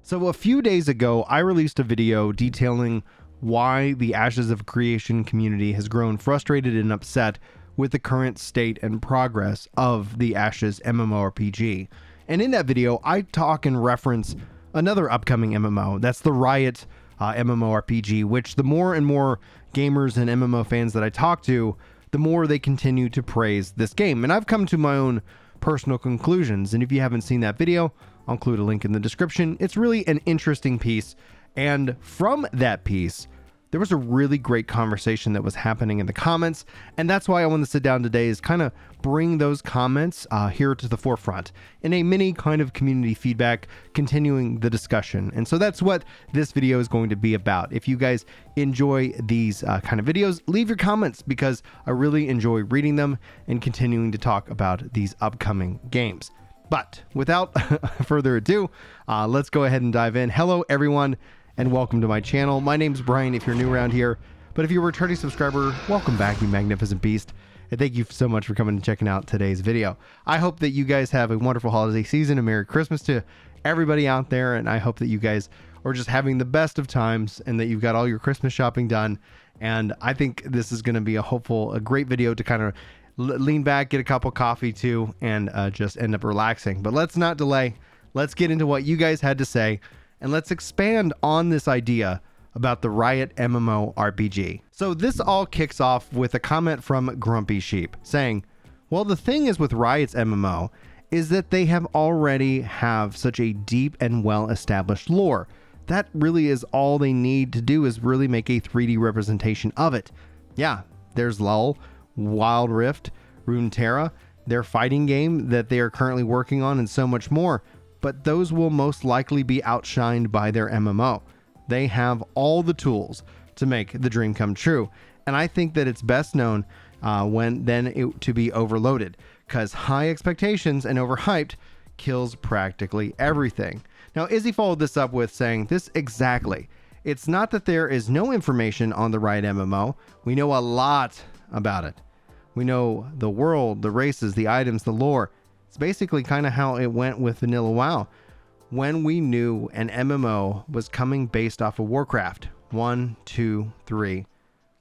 So a few days ago, I released a video detailing why the Ashes of Creation community has grown frustrated and upset with the current state and progress of the Ashes MMORPG. And in that video, I talk and reference another upcoming MMO. That's the Riot MMORPG, which the more and more gamers and MMO fans that I talk to, the more they continue to praise this game. And I've come to my own personal conclusions. And if you haven't seen that video, I'll include a link in the description. It's really an interesting piece. And from that piece, there was a really great conversation that was happening in the comments. And that's why I want to sit down today, is kind of bring those comments here to the forefront in a mini kind of community feedback, continuing the discussion. And so that's what this video is going to be about. If you guys enjoy these kind of videos, leave your comments, because I really enjoy reading them and continuing to talk about these upcoming games. But without further ado, let's go ahead and dive in. Hello, everyone, and welcome to my channel. My name's Brian if you're new around here, but if you're a returning subscriber, welcome back, you magnificent beast. And thank you so much for coming and checking out today's video. I hope that you guys have a wonderful holiday season, and Merry Christmas to everybody out there. And I hope that you guys are just having the best of times and that you've got all your Christmas shopping done. And I think this is going to be a great video to kind of lean back, get a cup of coffee too, and just end up relaxing. But let's not delay. Let's get into what you guys had to say, and let's expand on this idea about the Riot MMO RPG. So this all kicks off with a comment from Grumpy Sheep saying, well, the thing is with Riot's MMO is that they already have such a deep and well-established lore. That really is all they need to do, is really make a 3D representation of it. Yeah, there's LoL, Wild Rift, Runeterra, their fighting game that they are currently working on, and so much more. But those will most likely be outshined by their MMO. They have all the tools to make the dream come true. And I think that it's best known to be overloaded, because high expectations and overhyped kills practically everything. Now, Izzy followed this up with saying this exactly. It's not that there is no information on the Riot MMO. We know a lot about it. We know the world, the races, the items, the lore. It's basically kind of how it went with Vanilla WoW, when we knew an MMO was coming based off of Warcraft 1, 2, 3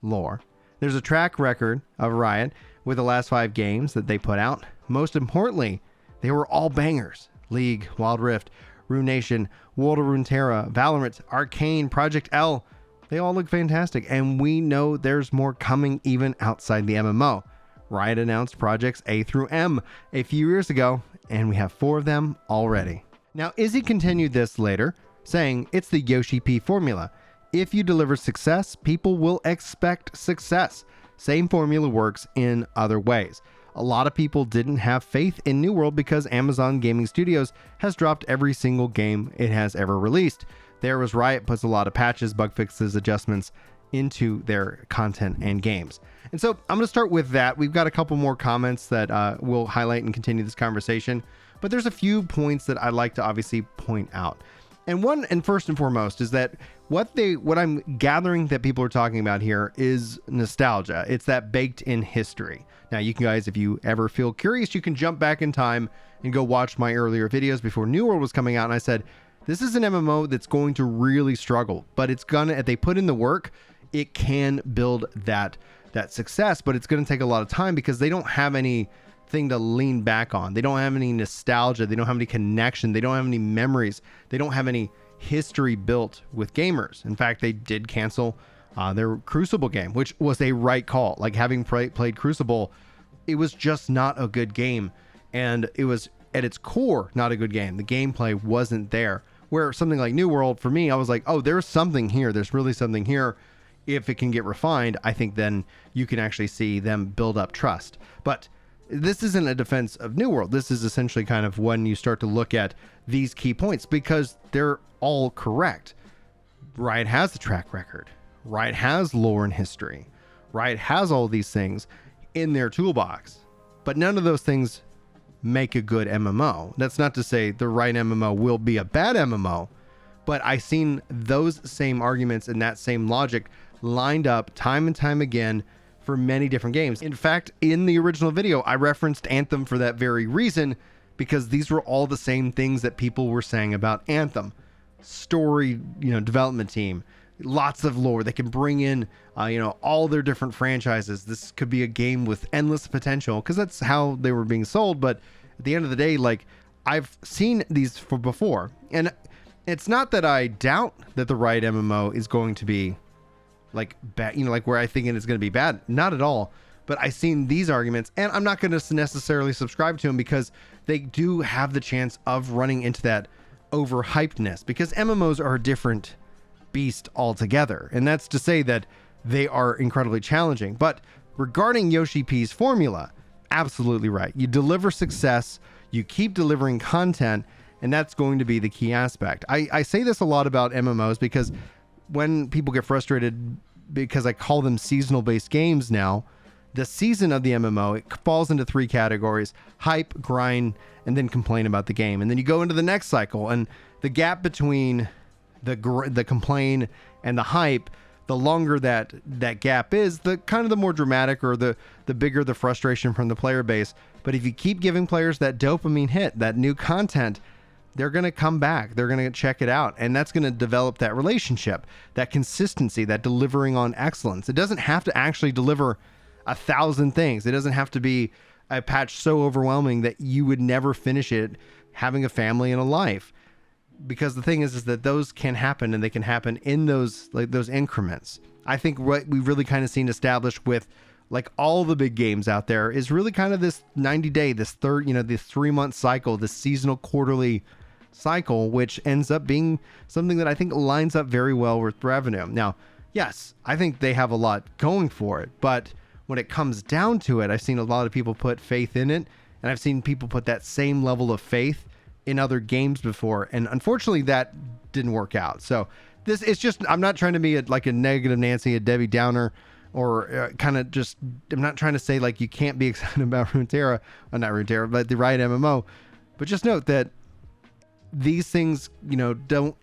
lore. There's a track record of Riot with the last 5 games that they put out. Most importantly, they were all bangers. League, Wild Rift, Rune Nation, World of Runeterra, Valorant, Arcane, Project L. They all look fantastic, and we know there's more coming even outside the MMO. Riot announced projects A through M a few years ago, and we have 4 of them already. Now, Izzy continued this later, saying it's the Yoshi-P Formula. If you deliver success, people will expect success. Same formula works in other ways. A lot of people didn't have faith in New World because Amazon Gaming Studios has dropped every single game it has ever released. There was Riot puts a lot of patches, bug fixes, adjustments into their content and games. And so I'm going to start with that. We've got a couple more comments that we'll highlight and continue this conversation, but there's a few points that I'd like to obviously point out. And one, and first and foremost, is that what I'm gathering that people are talking about here is nostalgia. It's that baked in history. Now, you guys, if you ever feel curious, you can jump back in time and go watch my earlier videos before New World was coming out. And I said, this is an MMO that's going to really struggle, but it's gonna, if they put in the work, it can build that success, but it's going to take a lot of time because they don't have anything to lean back on. They don't have any nostalgia. They don't have any connection. They don't have any memories. They don't have any history built with gamers. In fact, they did cancel their Crucible game, which was a right call. Like, having played Crucible, it was just not a good game, and it was at its core not a good game. The gameplay wasn't there. Where something like New World, for me, I was like, oh, there's something here. There's really something here. If it can get refined, I think then you can actually see them build up trust. But this isn't a defense of New World. This is essentially kind of when you start to look at these key points, because they're all correct. Riot has the track record. Riot has lore and history. Riot has all these things in their toolbox, but none of those things make a good MMO. That's not to say the Riot MMO will be a bad MMO, but I've seen those same arguments and that same logic lined up time and time again for many different games. In fact, in the original video, I referenced Anthem for that very reason, because these were all the same things that people were saying about Anthem. story, development team, lots of lore. They can bring in, all their different franchises. This could be a game with endless potential because that's how they were being sold. But at the end of the day, like, I've seen these before, and it's not that I doubt that the Riot MMO is going to be like bad, like where I think it's going to be bad. Not at all. But I've seen these arguments, and I'm not going to necessarily subscribe to them because they do have the chance of running into that overhypedness, because MMOs are a different beast altogether. And that's to say that they are incredibly challenging. But regarding Yoshi-P's Formula, absolutely right. You deliver success, you keep delivering content, and that's going to be the key aspect. I say this a lot about MMOs because when people get frustrated because I call them seasonal based games now, the season of the MMO, it falls into 3 categories: hype, grind, and then complain about the game. And then you go into the next cycle, and the gap between the complain and the hype, the longer that gap is, the kind of the more dramatic, or the bigger the frustration from the player base. But if you keep giving players that dopamine hit, that new content, they're going to come back. They're going to check it out. And that's going to develop that relationship, that consistency, that delivering on excellence. It doesn't have to actually deliver 1,000 things. It doesn't have to be a patch so overwhelming that you would never finish it, having a family and a life. Because the thing is that those can happen, and they can happen in those increments. I think what we really kind of seen established with like all the big games out there is really kind of this 90-day, this 3-month cycle, this seasonal quarterly cycle, which ends up being something that I think lines up very well with revenue. Now, yes, I think they have a lot going for it, but when it comes down to it, I've seen a lot of people put faith in it, and I've seen people put that same level of faith in other games before, and unfortunately that didn't work out. So this is just, I'm not trying to be like a negative Nancy, a Debbie Downer, or kind of just, I'm not trying to say like you can't be excited about Runeterra, or not Runeterra, but the Riot MMO, but just note that these things, don't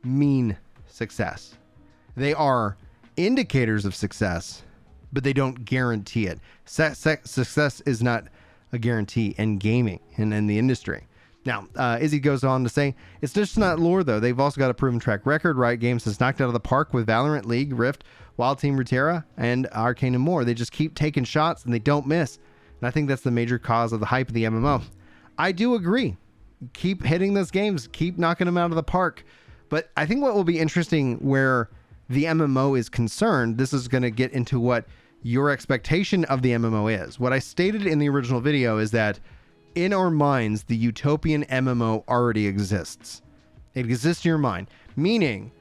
mean success. They are indicators of success, but they don't guarantee it. Success is not a guarantee in gaming and in the industry. Now, Izzy goes on to say, it's just not lore, though. They've also got a proven track record. Riot Games has knocked out of the park with Valorant, League, Rift, Wild Team Runeterra, and Arcane and more. They just keep taking shots, and they don't miss. And I think that's the major cause of the hype of the MMO. I do agree. Keep hitting those games. Keep knocking them out of the park. But I think what will be interesting where the MMO is concerned, this is going to get into what your expectation of the MMO is. What I stated in the original video is that in our minds, the utopian MMO already exists. It exists in your mind, meaning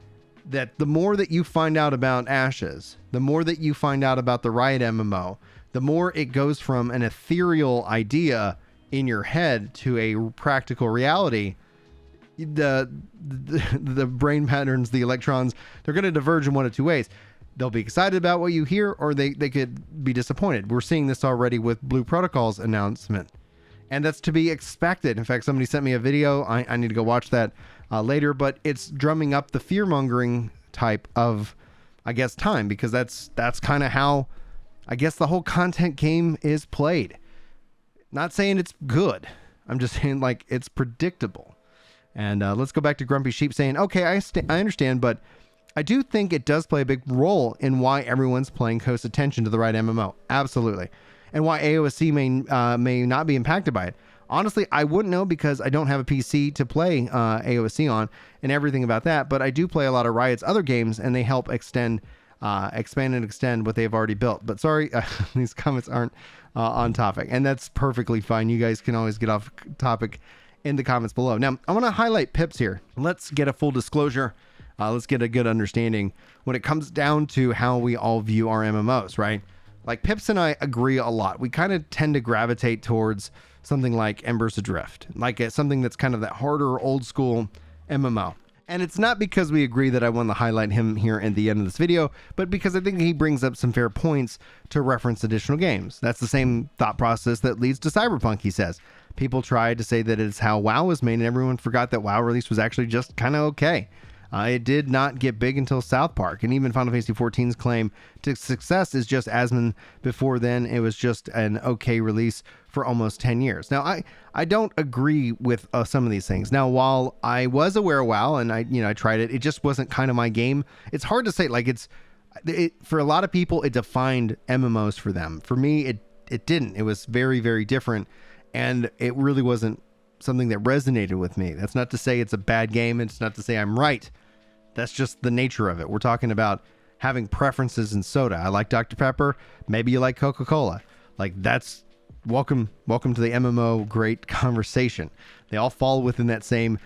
that the more that you find out about Ashes, the more that you find out about the Riot MMO, the more it goes from an ethereal idea in your head to a practical reality. The brain patterns, the electrons, they're going to diverge in one of 2 ways. They'll be excited about what you hear, or they could be disappointed. We're seeing this already with Blue Protocol's announcement. And that's to be expected. In fact, somebody sent me a video. I need to go watch that later, but it's drumming up the fear-mongering type of, I guess, time, because that's kind of how, I guess, the whole content game is played. Not saying it's good. I'm just saying, like, it's predictable. And let's go back to Grumpy Sheep saying, okay, I understand, but I do think it does play a big role in why everyone's paying close attention to the Riot MMO. Absolutely. And why AOSC may not be impacted by it. Honestly, I wouldn't know because I don't have a PC to play AOSC on and everything about that, but I do play a lot of Riot's other games, and they help expand and extend what they've already built. But sorry, these comments aren't on topic, and that's perfectly fine. You guys can always get off topic in the comments below. Now, I want to highlight pips here. Let's get a full disclosure. Let's get a good understanding when it comes down to how we all view our MMOs, right? Like, Pips and I agree a lot. We kind of tend to gravitate towards something like Embers Adrift, like something that's kind of that harder, old school MMO. And it's not because we agree that I want to highlight him here at the end of this video, but because I think he brings up some fair points to reference additional games. That's the same thought process that leads to Cyberpunk, he says. People tried to say that it's how WoW was made, and everyone forgot that WoW release was actually just kind of okay. It did not get big until South Park, and even Final Fantasy XIV's claim to success is just Asmon. Before then, it was just an okay release for almost 10 years. Now, I don't agree with some of these things. Now, while I was aware of WoW and I tried it, it just wasn't kind of my game. It's hard to say. Like for a lot of people, it defined MMOs for them. For me, it didn't. It was very, very different, and it really wasn't something that resonated with me. That's not to say it's a bad game. It's not to say I'm right. That's just the nature of it. We're talking about having preferences in soda. I like Dr. Pepper. Maybe you like Coca-Cola. Like, that's welcome to the MMO great conversation. They all fall within that same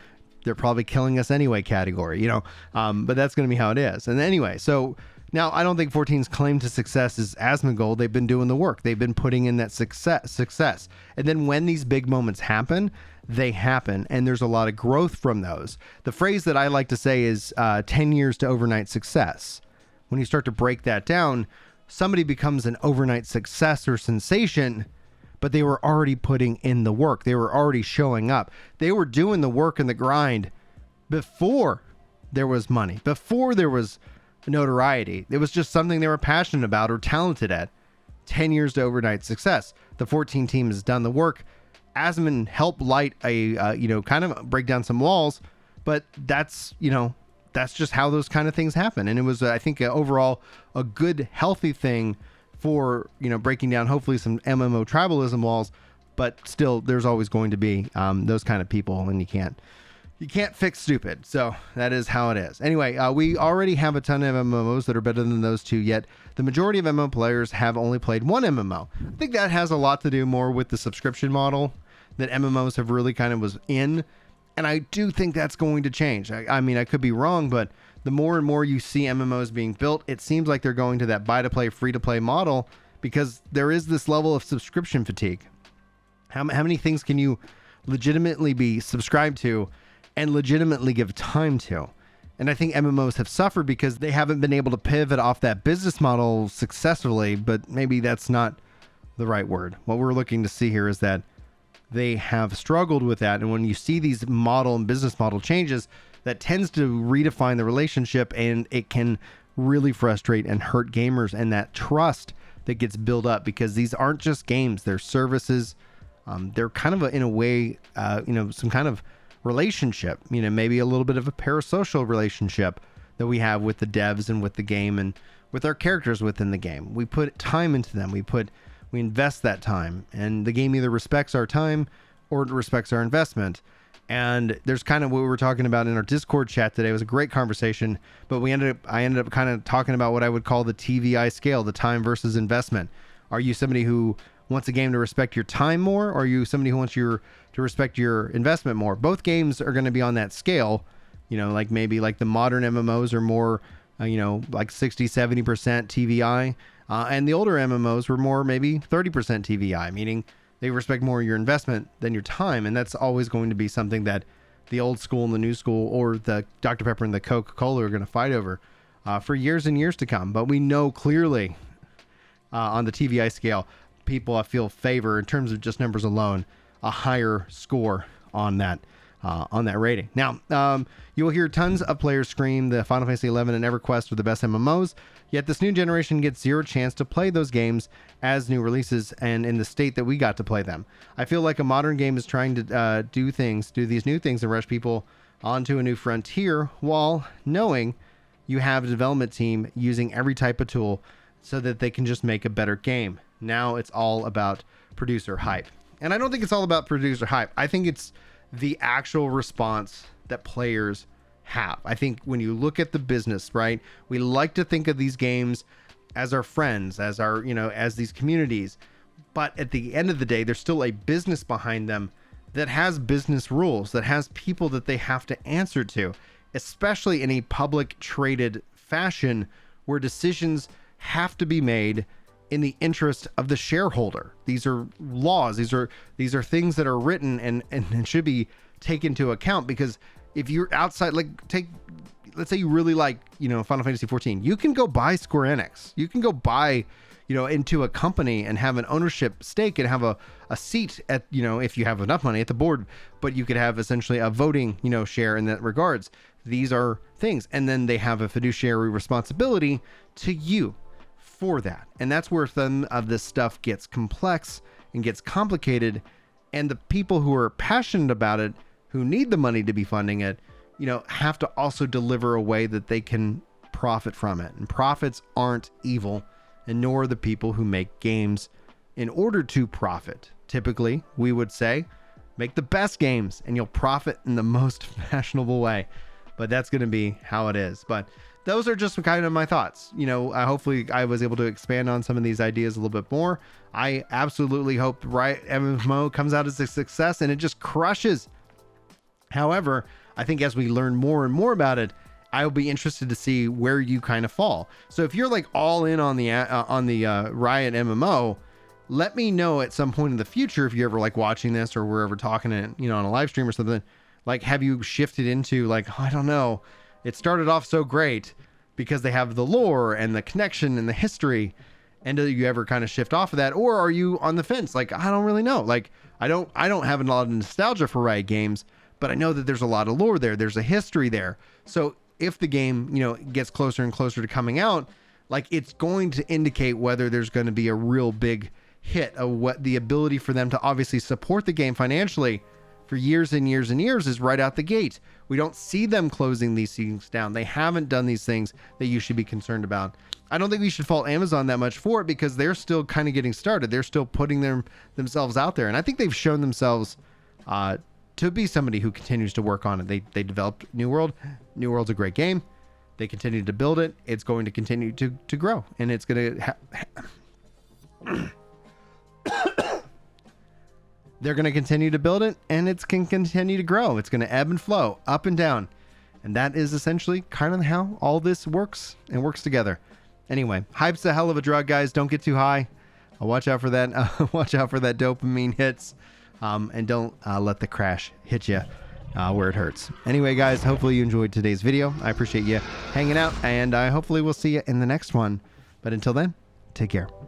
they're probably killing us anyway category, but that's going to be how it is. And anyway, so now I don't think 14's claim to success is Asmongold. They've been doing the work. They've been putting in that success. And then when these big moments happen, they happen, and there's a lot of growth from those. The phrase that I like to say is 10 years to overnight success. When you start to break that down, somebody becomes an overnight success or sensation, but they were already putting in the work. They were already showing up. They were doing the work and the grind before there was money, before there was notoriety. It was just something they were passionate about or talented at. 10 years to overnight success. The 14 team has done the work. Asmon helped light a, kind of break down some walls, but that's just how those kind of things happen. And it was, I think, overall a good, healthy thing for, breaking down hopefully some MMO tribalism walls, but still there's always going to be those kind of people, and you can't fix stupid. So that is how it is. Anyway, we already have a ton of MMOs that are better than those two, yet the majority of MMO players have only played one MMO. I think that has a lot to do more with the subscription model that MMOs have really kind of was in. And I do think that's going to change. I mean, I could be wrong, but the more and more you see MMOs being built, it seems like they're going to that buy-to-play, free-to-play model, because there is this level of subscription fatigue. How many things can you legitimately be subscribed to and legitimately give time to? And I think MMOs have suffered because they haven't been able to pivot off that business model successfully, but maybe that's not the right word. What we're looking to see here is that they have struggled with that. And when you see these model and business model changes, that tends to redefine the relationship, and it can really frustrate and hurt gamers and that trust that gets built up, because these aren't just games, they're services. They're kind of in a way, some kind of relationship, maybe a little bit of a parasocial relationship that we have with the devs and with the game and with our characters within the game. We put time into them. We invest that time, and the game either respects our time or it respects our investment. And there's kind of what we were talking about in our Discord chat today. It was a great conversation, but I ended up kind of talking about what I would call the TVI scale, the time versus investment. Are you somebody who wants a game to respect your time more, or are you somebody who wants to respect your investment more? Both games are going to be on that scale. Like maybe like the modern MMOs are more, like 60, 70% TVI. And the older MMOs were more maybe 30% TVI, meaning they respect more your investment than your time. And that's always going to be something that the old school and the new school, or the Dr. Pepper and the Coca-Cola, are going to fight over for years and years to come. But we know clearly on the TVI scale, people I feel favor, in terms of just numbers alone, a higher score on that rating. Now, you will hear tons of players scream the Final Fantasy XI and EverQuest are the best MMOs, yet this new generation gets zero chance to play those games as new releases and in the state that we got to play them. I feel like a modern game is trying to do these new things and rush people onto a new frontier, while knowing you have a development team using every type of tool so that they can just make a better game. Now it's all about producer hype. And I don't think it's all about producer hype. I think it's the actual response that players have. I think when you look at the business, right, we like to think of these games as our friends, as our, as these communities. But at the end of the day, there's still a business behind them that has business rules, that has people that they have to answer to, especially in a public traded fashion where decisions have to be made in the interest of the shareholder. These are laws. These are things that are written and should be taken into account, because if you're outside, let's say you really like, Final Fantasy 14, you can go buy Square Enix. You can go buy, into a company and have an ownership stake and have a seat at, if you have enough money at the board, but you could have essentially a voting, share in that regards. these are things. And then they have a fiduciary responsibility to you for that. And that's where some of this stuff gets complex and gets complicated. And the people who are passionate about it, who need the money to be funding it, you know, have to also deliver a way that they can profit from it. And profits aren't evil, and nor are the people who make games in order to profit. Typically, we would say, make the best games and you'll profit in the most fashionable way. But that's going to be how it is. But those are just kind of my thoughts. You know, hopefully I was able to expand on some of these ideas a little bit more. I absolutely hope Riot MMO comes out as a success and it just crushes. However, I think as we learn more and more about it, I'll be interested to see where you kind of fall. So if you're like all in on the Riot MMO, let me know at some point in the future, if you're ever like watching this or we're ever talking it, you know, on a live stream or something, like, have you shifted into like, oh, I don't know, it started off so great because they have the lore and the connection and the history. And do you ever kind of shift off of that? Or are you on the fence? Like, I don't really know. Like, I don't have a lot of nostalgia for Riot games, but I know that there's a lot of lore there. There's a history there. So if the game, you know, gets closer and closer to coming out, like, it's going to indicate whether there's going to be a real big hit of what the ability for them to obviously support the game financially for years and years and years is right out the gate. We don't see them closing these things down. They haven't done these things that you should be concerned about. I don't think we should fault Amazon that much for it because they're still kind of getting started. They're still putting themselves out there. And I think they've shown themselves to be somebody who continues to work on it. They developed New World. New World's a great game. They continue to build it. It's going to continue to grow. And it's going to... They're going to continue to build it, and it's can continue to grow. It's going to ebb and flow, up and down. And that is essentially kind of how all this works and works together. Anyway, hype's a hell of a drug, guys. Don't get too high. Watch out for that. Watch out for that dopamine hits. And don't let the crash hit you where it hurts. Anyway, guys, hopefully you enjoyed today's video. I appreciate you hanging out, and hopefully we'll see you in the next one. But until then, take care.